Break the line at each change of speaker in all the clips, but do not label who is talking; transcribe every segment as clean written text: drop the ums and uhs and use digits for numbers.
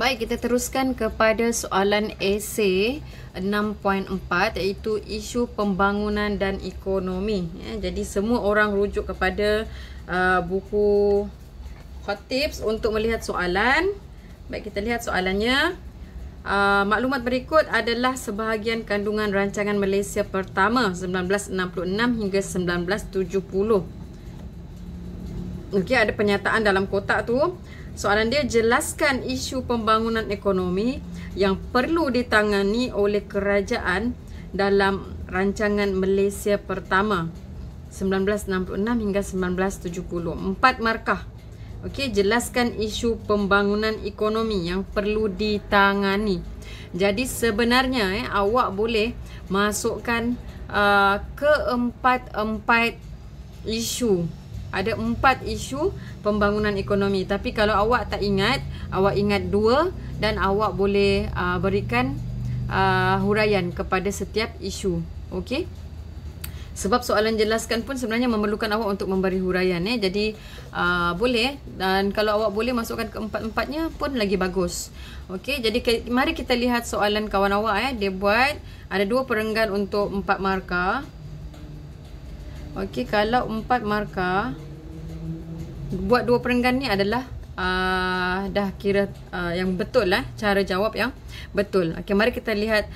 Baik, kita teruskan kepada soalan esei 6.4 iaitu isu pembangunan dan ekonomi. Jadi semua orang rujuk kepada buku Hot Tips untuk melihat soalan. Baik, kita lihat soalannya. Maklumat berikut adalah sebahagian kandungan rancangan Malaysia pertama 1966 hingga 1970. Okey, ada pernyataan dalam kotak tu. Soalan dia, jelaskan isu pembangunan ekonomi yang perlu ditangani oleh kerajaan dalam rancangan Malaysia pertama 1966 hingga 1970. 4 markah. Okey, jelaskan isu pembangunan ekonomi yang perlu ditangani. Jadi sebenarnya awak boleh masukkan keempat isu. Ada 4 isu pembangunan ekonomi. Tapi kalau awak tak ingat, awak ingat 2 dan awak boleh berikan huraian kepada setiap isu. Okey. Sebab soalan jelaskan pun sebenarnya memerlukan awak untuk memberi huraian. Jadi boleh. Dan kalau awak boleh masukkan keempat-empatnya pun lagi bagus. Okey. Jadi mari kita lihat soalan kawan awak. Dia buat ada 2 perenggan untuk 4 markah. Okey, kalau 4 markah, buat 2 perenggan ni adalah dah kira yang betul lah, cara jawab yang betul. Okey, mari kita lihat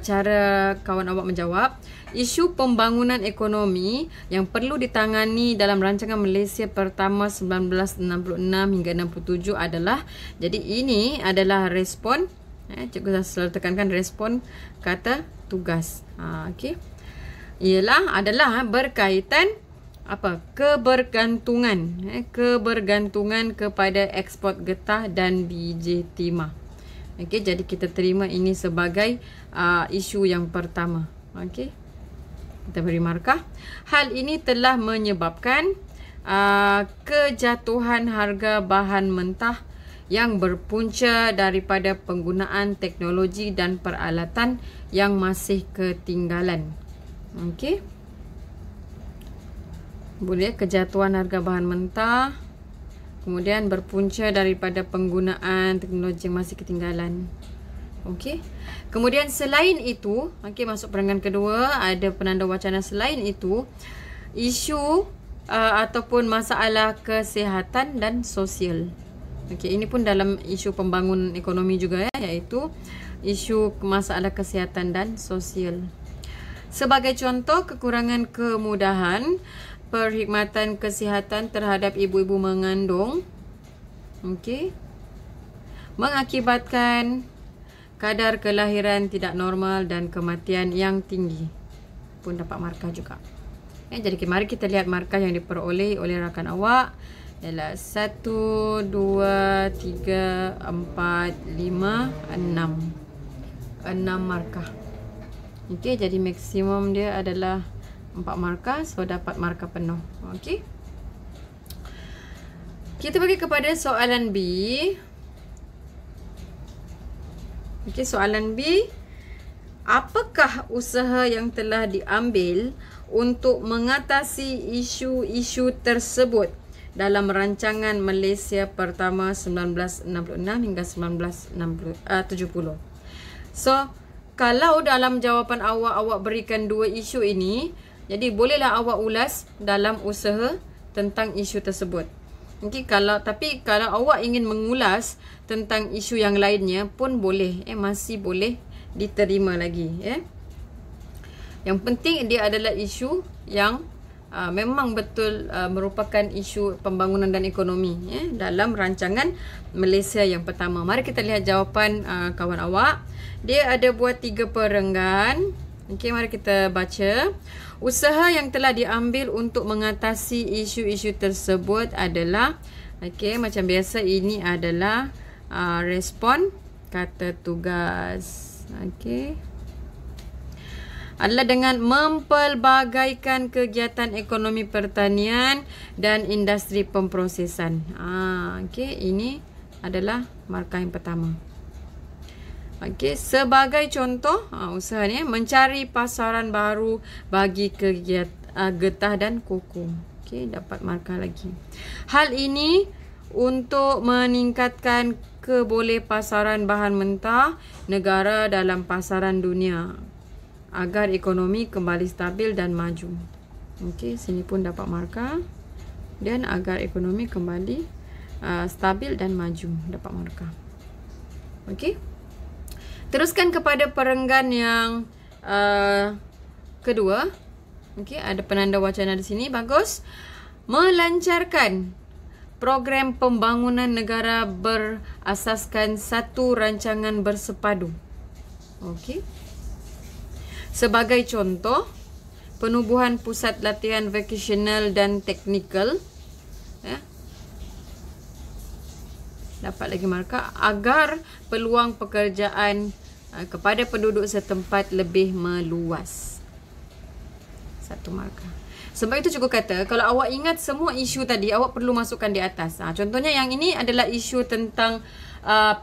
cara kawan awak menjawab. Isu pembangunan ekonomi yang perlu ditangani dalam rancangan Malaysia pertama 1966 hingga 67 adalah, jadi ini adalah respon, cikgu selalu tekankan respon kata tugas. Okey. Adalah berkaitan kebergantungan kepada ekspor getah dan biji timah. Okey, jadi kita terima ini sebagai isu yang pertama. Okey, kita beri markah. Hal ini telah menyebabkan kejatuhan harga bahan mentah yang berpunca daripada penggunaan teknologi dan peralatan yang masih ketinggalan. Okey, boleh kejatuhan harga bahan mentah, kemudian berpunca daripada penggunaan teknologi yang masih ketinggalan. Okey, kemudian selain itu, okey, masuk perenggan kedua, ada penanda wacana selain itu, isu ataupun masalah kesihatan dan sosial. Okey, ini pun dalam isu pembangunan ekonomi juga iaitu isu masalah kesihatan dan sosial. Sebagai contoh, kekurangan kemudahan perkhidmatan kesihatan terhadap ibu-ibu mengandung, okey, mengakibatkan kadar kelahiran tidak normal dan kematian yang tinggi. Pun dapat markah juga. Jadi mari kita lihat markah yang diperoleh oleh rakan awak. Ialah 1, 2, 3, 4, 5, 6. 6 markah. Okey, jadi maksimum dia adalah 4 markah, so dapat markah penuh. Okey. Kita pergi kepada soalan B. Okey, soalan B. Apakah usaha yang telah diambil untuk mengatasi isu-isu tersebut dalam rancangan Malaysia pertama 1966 hingga 1970? So, kalau dalam jawapan awak berikan 2 isu ini, jadi bolehlah awak ulas dalam usaha tentang isu tersebut. Okey, tapi kalau awak ingin mengulas tentang isu yang lainnya pun boleh, masih boleh diterima lagi, Yang penting dia adalah isu yang memang betul merupakan isu pembangunan dan ekonomi dalam rancangan Malaysia yang pertama. Mari kita lihat jawapan kawan awak. Dia ada buat 3 perenggan. Okey, mari kita baca. Usaha yang telah diambil untuk mengatasi isu-isu tersebut adalah, okey, macam biasa ini adalah respon kata tugas. Okey, adalah dengan mempelbagaikan kegiatan ekonomi pertanian dan industri pemprosesan. Okey, ini adalah markah yang pertama. Okey, sebagai contoh, usaha ni mencari pasaran baru bagi kegiatan getah dan koko. Okey, dapat markah lagi. Hal ini untuk meningkatkan kebolehpasaran bahan mentah negara dalam pasaran dunia agar ekonomi kembali stabil dan maju. Okey, sini pun dapat markah. Dan agar ekonomi kembali stabil dan maju, dapat markah. Okey. Teruskan kepada perenggan yang kedua. Okey, ada penanda wacana di sini, bagus. Melancarkan program pembangunan negara berasaskan satu rancangan bersepadu. Okey. Sebagai contoh, penubuhan pusat latihan vocasional dan teknikal, dapat lagi markah, agar peluang pekerjaan kepada penduduk setempat lebih meluas. Satu markah. Sebab itu cikgu kata, kalau awak ingat semua isu tadi, awak perlu masukkan di atas. Contohnya yang ini adalah isu tentang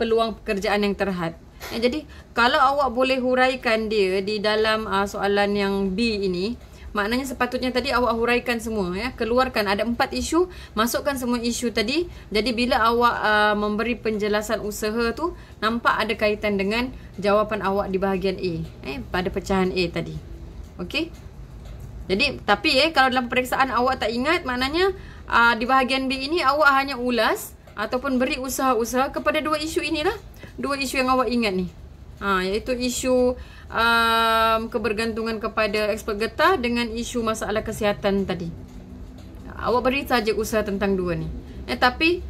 peluang pekerjaan yang terhad. Jadi, kalau awak boleh huraikan dia di dalam soalan yang B ini, maknanya sepatutnya tadi awak huraikan semua. Keluarkan, ada 4 isu, masukkan semua isu tadi. Jadi, bila awak memberi penjelasan usaha tu, nampak ada kaitan dengan jawapan awak di bahagian A. Pada pecahan A tadi. Okey? Jadi, tapi kalau dalam periksaan awak tak ingat, maknanya di bahagian B ini awak hanya ulas ataupun beri usaha-usaha kepada 2 isu inilah. 2 isu yang awak ingat ni. Iaitu isu kebergantungan kepada ekspor getah dengan isu masalah kesihatan tadi. Awak beri saja usaha tentang 2 ni. Tapi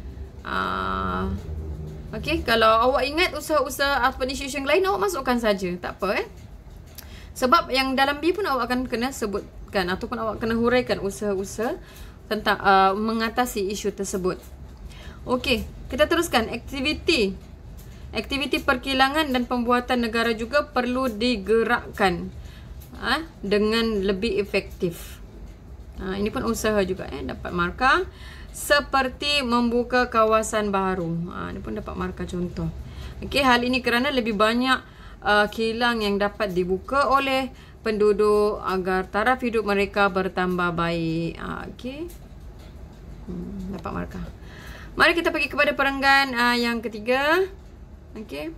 okey, kalau awak ingat usaha-usaha ataupun isu-isu yang lain, awak masukkan saja. Tak apa Sebab yang dalam B pun awak akan kena sebutkan ataupun awak kena huraikan usaha-usaha tentang mengatasi isu tersebut. Okey, kita teruskan aktiviti. Aktiviti perkilangan dan pembuatan negara juga perlu digerakkan dengan lebih efektif. Ini pun usaha juga dapat markah. Seperti membuka kawasan baru. Ini pun dapat markah contoh. Okey, hal ini kerana lebih banyak kilang yang dapat dibuka oleh penduduk agar taraf hidup mereka bertambah baik. Okey. Dapat markah. Mari kita pergi kepada perenggan yang ketiga. Okey.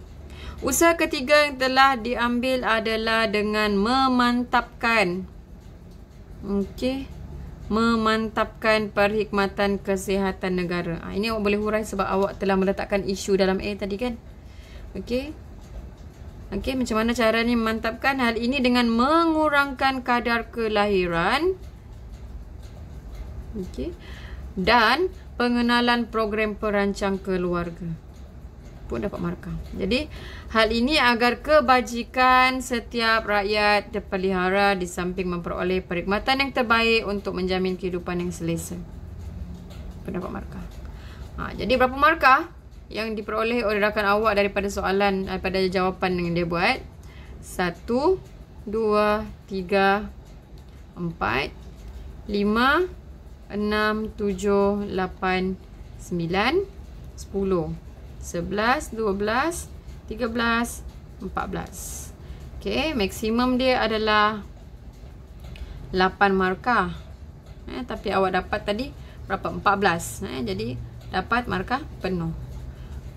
Usaha ketiga yang telah diambil adalah dengan memantapkan. Okey. Memantapkan perkhidmatan kesihatan negara. Ini awak boleh hurai sebab awak telah meletakkan isu dalam A tadi kan. Okey. Okey, macam mana caranya memantapkan hal ini dengan mengurangkan kadar kelahiran. Okey. Dan pengenalan program perancang keluarga. Pun dapat markah. Jadi, hal ini agar kebajikan setiap rakyat terpelihara di samping memperoleh perkhidmatan yang terbaik untuk menjamin kehidupan yang selesa. Pun dapat markah. Jadi, berapa markah yang diperoleh oleh rakan awak daripada soalan, daripada jawapan yang dia buat? 1, 2, 3, 4, 5, 6, 7, 8, 9, 10, 11, 12, 13, 14. Okey, maksimum dia adalah 8 markah. Tapi awak dapat tadi berapa? 14. Jadi dapat markah penuh.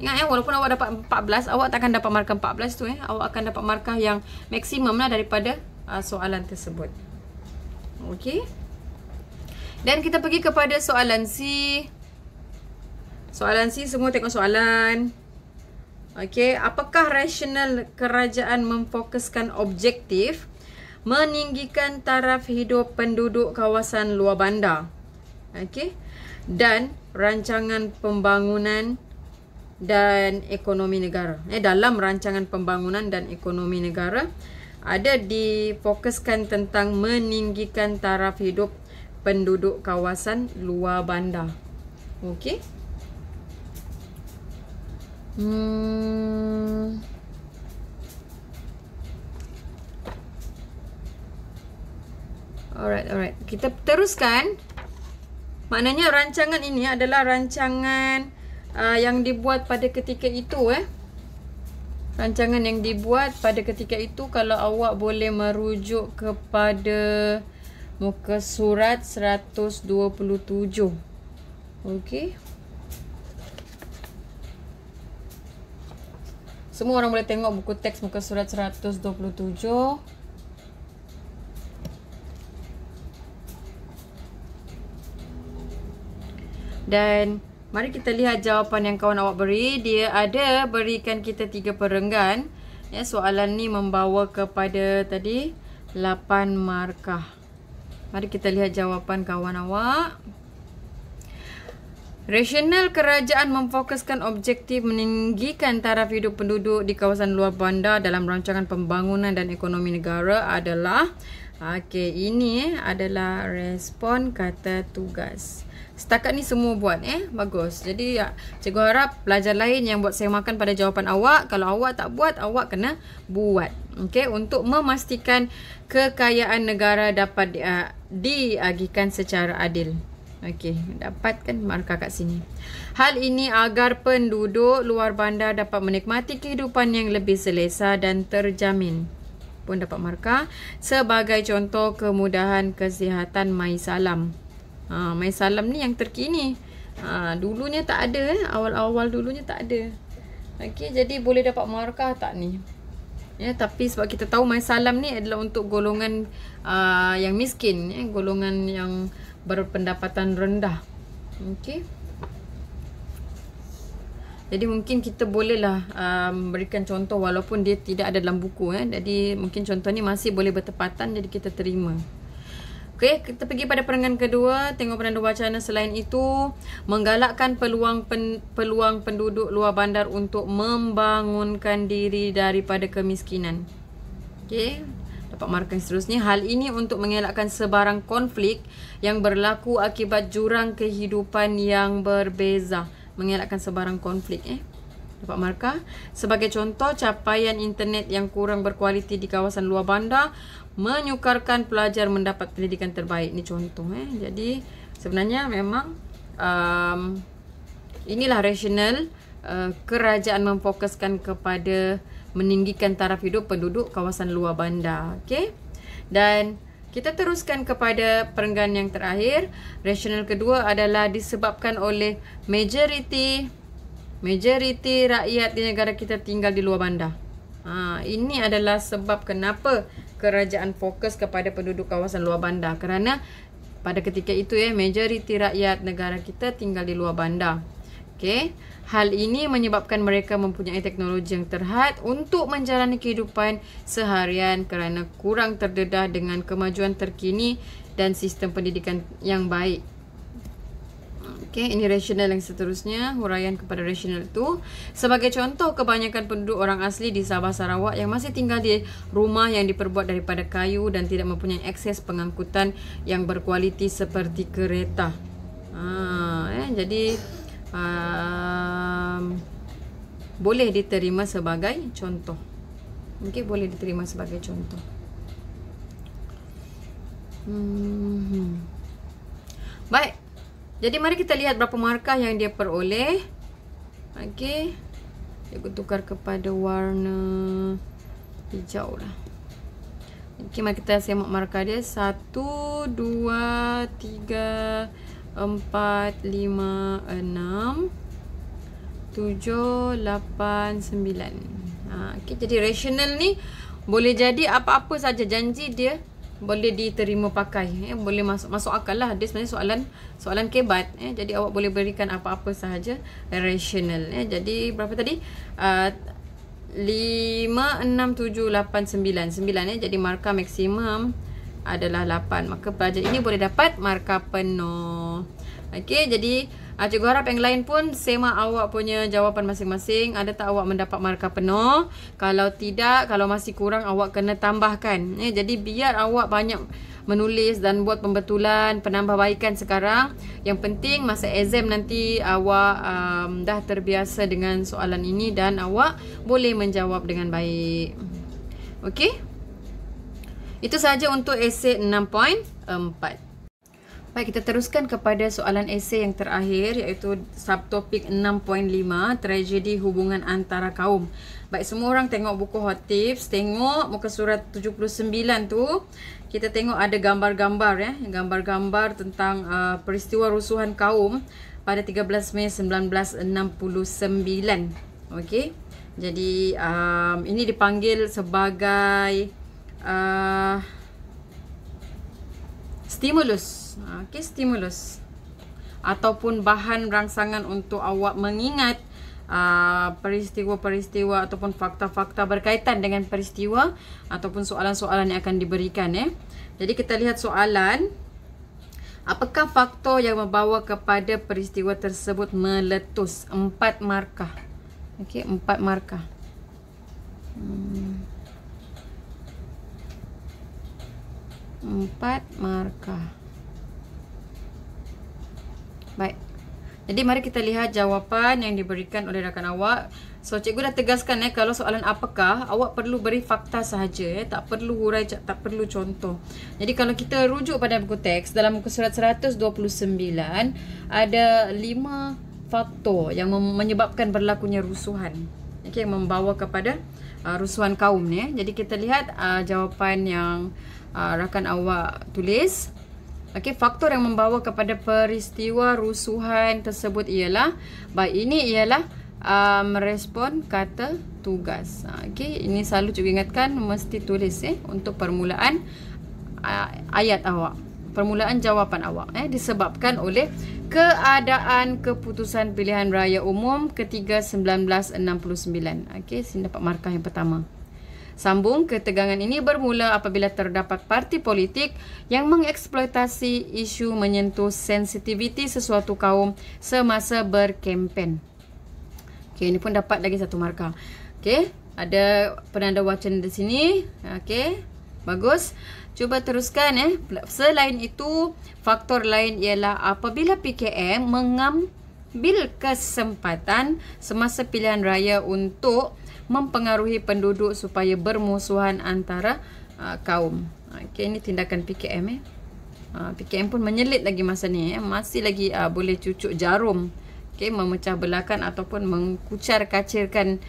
Ingat walaupun awak dapat 14, awak takkan dapat markah 14 tu awak akan dapat markah yang maksimum lah daripada soalan tersebut. Okey. Dan kita pergi kepada soalan C. Soalan C, semua tengok soalan. Okey, apakah rasional kerajaan memfokuskan objektif meninggikan taraf hidup penduduk kawasan luar bandar? Okey. Dan rancangan pembangunan dan ekonomi negara. Dalam rancangan pembangunan dan ekonomi negara ada difokuskan tentang meninggikan taraf hidup penduduk kawasan luar bandar. Okey. Alright. Kita teruskan. Maknanya rancangan ini adalah rancangan yang dibuat pada ketika itu Rancangan yang dibuat pada ketika itu, kalau awak boleh merujuk kepada muka surat 127. Okey. Semua orang boleh tengok buku teks muka surat 127. Dan mari kita lihat jawapan yang kawan awak beri. Dia ada berikan kita 3 perenggan. Ya, soalan ni membawa kepada tadi 8 markah. Mari kita lihat jawapan kawan awak. Rasional kerajaan memfokuskan objektif meninggikan taraf hidup penduduk di kawasan luar bandar dalam rancangan pembangunan dan ekonomi negara adalah, okey, ini adalah respon kata tugas. Setakat ni semua buat bagus. Jadi cikgu harap pelajar lain yang buat semakan pada jawapan awak. Kalau awak tak buat, awak kena buat. Okey, untuk memastikan kekayaan negara dapat diagihkan secara adil. Okey, dapatkan markah kat sini. Hal ini agar penduduk luar bandar dapat menikmati kehidupan yang lebih selesa dan terjamin. Pun dapat markah. Sebagai contoh kemudahan kesihatan MySalam. MySalam ni yang terkini. Dulunya tak ada. Awal-awal dulunya tak ada. Okey, jadi boleh dapat markah tak ni? Ya, tapi sebab kita tahu MySalam ni adalah untuk golongan yang miskin, golongan yang berpendapatan rendah. Okey. Jadi mungkin kita bolehlah berikan contoh walaupun dia tidak ada dalam buku. Jadi mungkin contoh ni masih boleh bertepatan, jadi kita terima. Okey, kita pergi pada perenggan kedua. Tengok penanda wacana selain itu. Menggalakkan peluang penduduk luar bandar untuk membangunkan diri daripada kemiskinan. Okey, dapat markah seterusnya. Hal ini untuk mengelakkan sebarang konflik yang berlaku akibat jurang kehidupan yang berbeza. Mengelakkan sebarang konflik. Dapat markah. Sebagai contoh, capaian internet yang kurang berkualiti di kawasan luar bandar menyukarkan pelajar mendapat pendidikan terbaik. Ini contoh. Jadi sebenarnya memang inilah rasional kerajaan memfokuskan kepada meninggikan taraf hidup penduduk kawasan luar bandar. Okey. Dan kita teruskan kepada perenggan yang terakhir. Rasional kedua adalah disebabkan oleh majoriti rakyat di negara kita tinggal di luar bandar. Ini adalah sebab kenapa kerajaan fokus kepada penduduk kawasan luar bandar. Kerana pada ketika itu majoriti rakyat negara kita tinggal di luar bandar. Okey. Hal ini menyebabkan mereka mempunyai teknologi yang terhad untuk menjalani kehidupan seharian kerana kurang terdedah dengan kemajuan terkini dan sistem pendidikan yang baik. Okey, ini rasional yang seterusnya, huraian kepada rasional itu. Sebagai contoh, kebanyakan penduduk orang asli di Sabah Sarawak yang masih tinggal di rumah yang diperbuat daripada kayu dan tidak mempunyai akses pengangkutan yang berkualiti seperti kereta. Jadi boleh diterima sebagai contoh. Mungkin boleh diterima sebagai contoh. Baik. Jadi mari kita lihat berapa markah yang dia peroleh. Okey. Saya tukar kepada warna hijau lah. Okey, mari kita semak markah dia. 1, 2, 3, 4, 5, 6, 7, 8, 9. Okey, jadi rasional ni boleh jadi apa-apa saja janji dia boleh diterima pakai. Boleh masuk akal lah. Dia sebenarnya soalan kebat. Jadi awak boleh berikan apa-apa sahaja rasional. Jadi berapa tadi? 5, 6, 7, 8, 9. 9 jadi markah maksimum adalah 8. Maka pelajar ini boleh dapat markah penuh. Okey, jadi cikgu harap yang lain pun semak awak punya jawapan masing-masing. Ada tak awak mendapat markah penuh? Kalau tidak, kalau masih kurang, awak kena tambahkan. Jadi biar awak banyak menulis dan buat pembetulan, penambahbaikan sekarang. Yang penting masa exam nanti awak dah terbiasa dengan soalan ini dan awak boleh menjawab dengan baik. Okey? Itu sahaja untuk esei 6.4. Baik, kita teruskan kepada soalan esei yang terakhir, iaitu subtopik 6.5, tragedi hubungan antara kaum. Baik, semua orang tengok buku Hot Tips. Tengok muka surat 79 tu. Kita tengok ada gambar-gambar gambar-gambar tentang peristiwa rusuhan kaum pada 13 Mei 1969. Okey. Jadi ini dipanggil sebagai stimulus. Okey, stimulus ataupun bahan rangsangan untuk awak mengingat peristiwa-peristiwa ataupun fakta-fakta berkaitan dengan peristiwa ataupun soalan-soalan yang akan diberikan. Jadi kita lihat soalan. Apakah faktor yang membawa kepada peristiwa tersebut meletus? 4 markah. Okey, 4 markah. 4 markah. Baik. Jadi mari kita lihat jawapan yang diberikan oleh rakan awak. So cikgu dah tegaskan kalau soalan apakah, awak perlu beri fakta sahaja, tak perlu hurai, tak perlu contoh. Jadi kalau kita rujuk pada buku teks dalam muka surat 129 ada 5 faktor yang menyebabkan berlakunya rusuhan. Okey, yang membawa kepada rusuhan kaum ni. Jadi kita lihat jawapan yang rakan awak tulis. Okey, faktor yang membawa kepada peristiwa rusuhan tersebut ialah, baik, ini ialah merespon kata tugas. Okey, ini selalu cikgu ingatkan mesti tulis untuk permulaan ayat awak, permulaan jawapan awak disebabkan oleh keadaan keputusan pilihan raya umum ketiga 1969. Okey, sini dapat markah yang pertama. Sambung, ketegangan ini bermula apabila terdapat parti politik yang mengeksploitasi isu menyentuh sensitiviti sesuatu kaum semasa berkempen. Okey, ini pun dapat lagi 1 markah. Okey, ada penanda wacana di sini. Okey, bagus. Cuba teruskan. Selain itu, faktor lain ialah apabila PKM mengambil kesempatan semasa pilihan raya untuk mempengaruhi penduduk supaya bermusuhan antara kaum. Okey, ini tindakan PKM. PKM pun menyelit lagi masa ni. Masih lagi boleh cucuk jarum. Okey, memecah belahkan ataupun mengkucar-kacirkan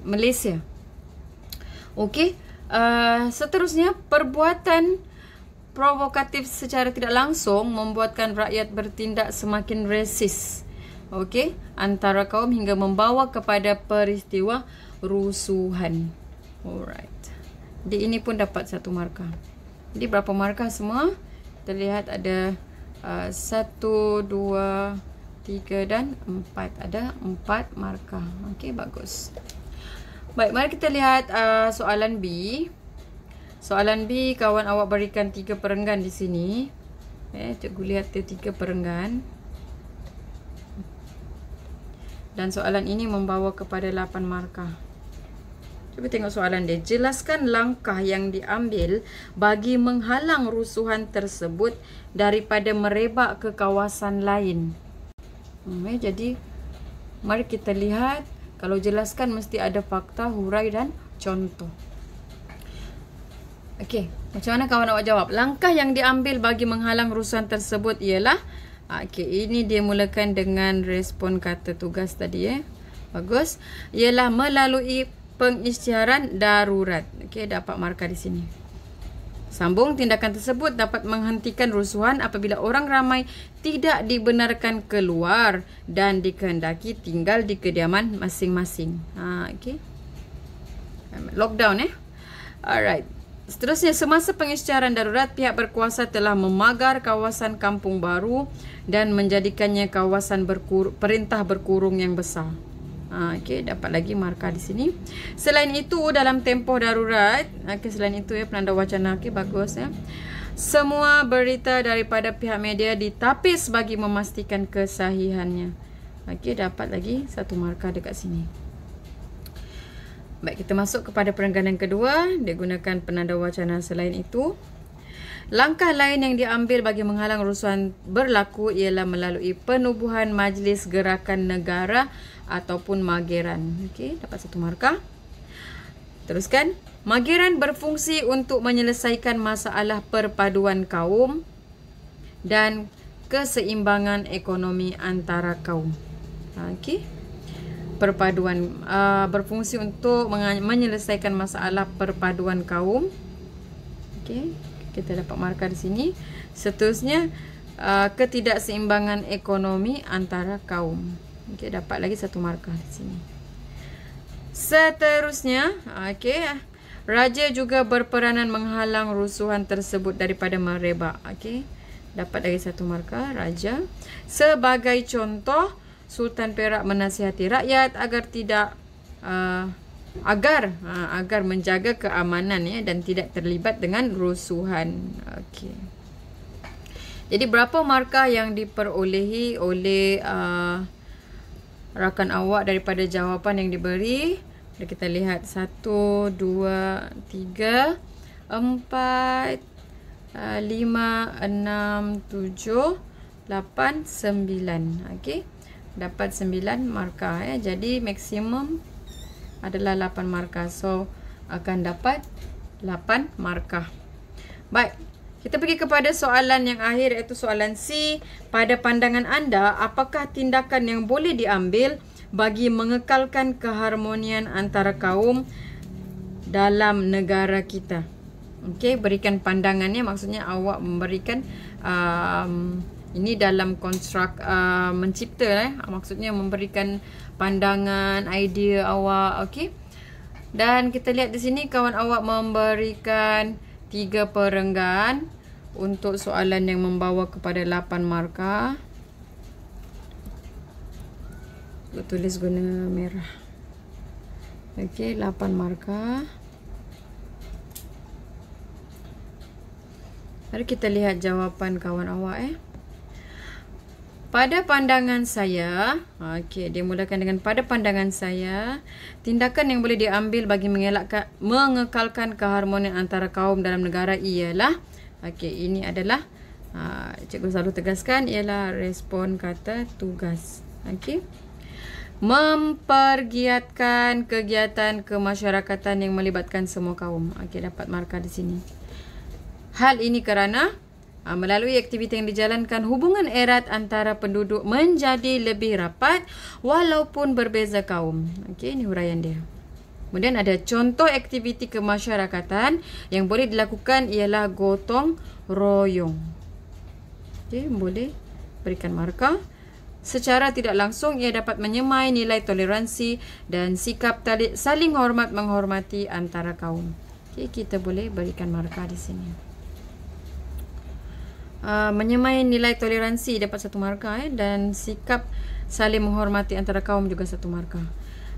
Malaysia. Okey, seterusnya, perbuatan provokatif secara tidak langsung membuatkan rakyat bertindak semakin resis. Okey, antara kaum hingga membawa kepada peristiwa rusuhan. Alright. Jadi ini pun dapat 1 markah. Jadi berapa markah semua? Kita lihat ada 1, 2, 3 dan 4. Ada 4 markah. Okey, bagus. Baik, mari kita lihat soalan B. Soalan B, kawan awak berikan 3 perenggan di sini. Cikgu lihat 3 perenggan. Dan soalan ini membawa kepada 8 markah. Cuba tengok soalan dia. Jelaskan langkah yang diambil bagi menghalang rusuhan tersebut daripada merebak ke kawasan lain. Jadi, mari kita lihat. Kalau jelaskan mesti ada fakta, hurai dan contoh. Okey, macam mana kawan awak jawab? Langkah yang diambil bagi menghalang rusuhan tersebut ialah, okey, ini dia mulakan dengan respon kata tugas tadi. Bagus. Ialah melalui pengisytiharan darurat. Okey, dapat markah di sini. Sambung, tindakan tersebut dapat menghentikan rusuhan apabila orang ramai tidak dibenarkan keluar dan dikehendaki tinggal di kediaman masing-masing. Okey. Lockdown Alright. Seterusnya, semasa pengisytiharan darurat, pihak berkuasa telah memagar kawasan Kampung Baru dan menjadikannya kawasan perintah berkurung yang besar. Okey, dapat lagi markah di sini. Selain itu, dalam tempoh darurat, selain itu penanda wacana, bagus semua berita daripada pihak media ditapis bagi memastikan kesahihannya. Okey, dapat lagi 1 markah dekat sini. Baik, kita masuk kepada perenggan yang kedua. Dia gunakan penanda wacana selain itu. Langkah lain yang diambil bagi menghalang rusuhan berlaku ialah melalui penubuhan Majlis Gerakan Negara ataupun Mageran. Okey, dapat 1 markah. Teruskan. Mageran berfungsi untuk menyelesaikan masalah perpaduan kaum dan keseimbangan ekonomi antara kaum. Okey. Perpaduan berfungsi untuk menyelesaikan masalah perpaduan kaum. Okey, kita dapat markah di sini. Seterusnya, ketidakseimbangan ekonomi antara kaum. Okey, dapat lagi 1 markah di sini. Seterusnya, okey, raja juga berperanan menghalang rusuhan tersebut daripada merebak. Okey, dapat lagi 1 markah raja. Sebagai contoh, Sultan Perak menasihati rakyat agar tidak agar menjaga keamanan ya dan tidak terlibat dengan rusuhan. Okey. Jadi berapa markah yang diperolehi oleh rakan awak daripada jawapan yang diberi? Kita lihat 1, 2, 3, 4, 5, 6, 7, 8, 9. Okey. Dapat 9 markah ya. Jadi maksimum adalah 8 markah. So akan dapat 8 markah. Baik. Kita pergi kepada soalan yang akhir, iaitu soalan C. Pada pandangan anda, apakah tindakan yang boleh diambil bagi mengekalkan keharmonian antara kaum dalam negara kita? Okey, berikan pandangannya, maksudnya awak memberikan ini dalam konstruk mencipta maksudnya memberikan pandangan, idea awak. Okey. Dan kita lihat di sini kawan awak memberikan 3 perenggan untuk soalan yang membawa kepada 8 markah. Aku tulis guna merah. Okey, 8 markah. Mari kita lihat jawapan kawan awak Pada pandangan saya, okey, dia mulakan dengan pada pandangan saya, tindakan yang boleh diambil bagi mengekalkan keharmonian antara kaum dalam negara ialah, okey, ini adalah cikgu selalu tegaskan, ialah respon kata tugas. Okey. Mempergiatkan kegiatan kemasyarakatan yang melibatkan semua kaum. Okey, dapat markah di sini. Hal ini kerana melalui aktiviti yang dijalankan, hubungan erat antara penduduk menjadi lebih rapat walaupun berbeza kaum. Okey, ini huraian dia. Kemudian ada contoh aktiviti kemasyarakatan yang boleh dilakukan ialah gotong royong. Okey, boleh berikan markah. Secara tidak langsung ia dapat menyemai nilai toleransi dan sikap saling hormat menghormati antara kaum. Okey, kita boleh berikan markah di sini. Menyemai nilai toleransi dapat 1 markah dan sikap saling menghormati antara kaum juga 1 markah.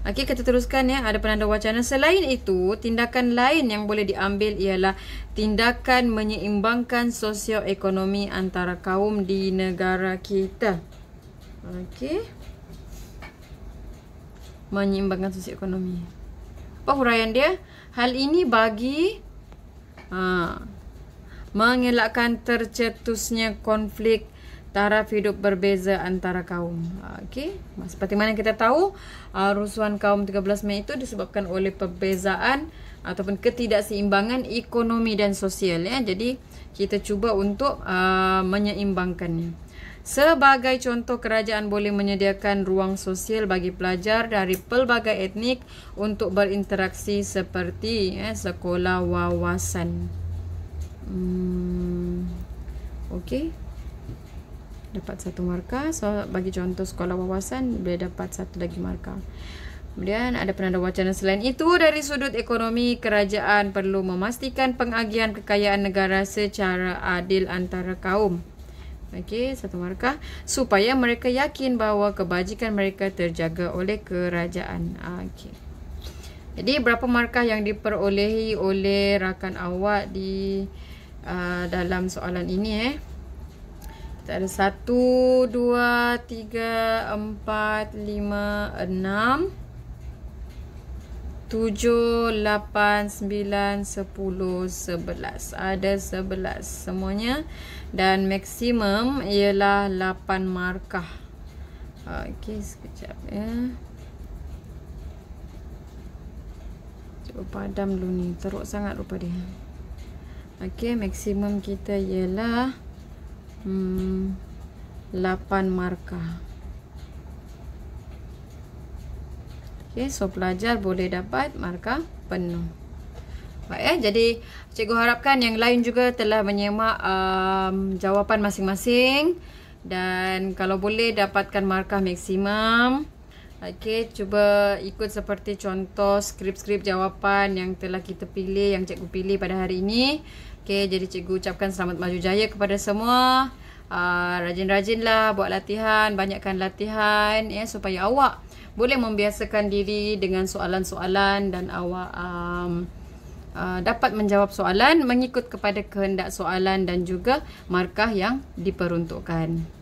Okey, kita teruskan ya. Ada penanda wacana. Selain itu, tindakan lain yang boleh diambil ialah tindakan menyeimbangkan sosioekonomi antara kaum di negara kita. Okey. Menyeimbangkan sosioekonomi. Apa huraian dia? Hal ini bagi mengelakkan tercetusnya konflik taraf hidup berbeza antara kaum. Okey, seperti mana kita tahu, rusuhan kaum 13 Mei itu disebabkan oleh perbezaan ataupun ketidakseimbangan ekonomi dan sosial ya. Jadi kita cuba untuk menyeimbangkannya. Sebagai contoh, kerajaan boleh menyediakan ruang sosial bagi pelajar dari pelbagai etnik untuk berinteraksi seperti sekolah wawasan. Okey, dapat 1 markah. So bagi contoh sekolah wawasan boleh dapat 1 lagi markah. Kemudian ada penanda wacana selain itu, dari sudut ekonomi, kerajaan perlu memastikan pengagihan kekayaan negara secara adil antara kaum. Okey, 1 markah, supaya mereka yakin bahawa kebajikan mereka terjaga oleh kerajaan. Okey. Jadi berapa markah yang diperolehi oleh rakan awak di dalam soalan ini kita ada 1, 2, 3, 4, 5, 6, 7, 8, 9, 10, 11. Ada 11 semuanya dan maksimum ialah 8 markah. Okey, sekejap ya. Cuba padam dulu ni, teruk sangat rupa dia. Okey, maksimum kita ialah 8 markah. Okey, so pelajar boleh dapat markah penuh. Baik jadi cikgu harapkan yang lain juga telah menyemak jawapan masing-masing dan kalau boleh dapatkan markah maksimum. Okey, cuba ikut seperti contoh skrip-skrip jawapan yang telah kita pilih, yang cikgu pilih pada hari ini. Okey, jadi cikgu ucapkan selamat maju jaya kepada semua. Rajin-rajinlah buat latihan, banyakkan latihan ya, supaya awak boleh membiasakan diri dengan soalan-soalan dan awak dapat menjawab soalan mengikut kepada kehendak soalan dan juga markah yang diperuntukkan.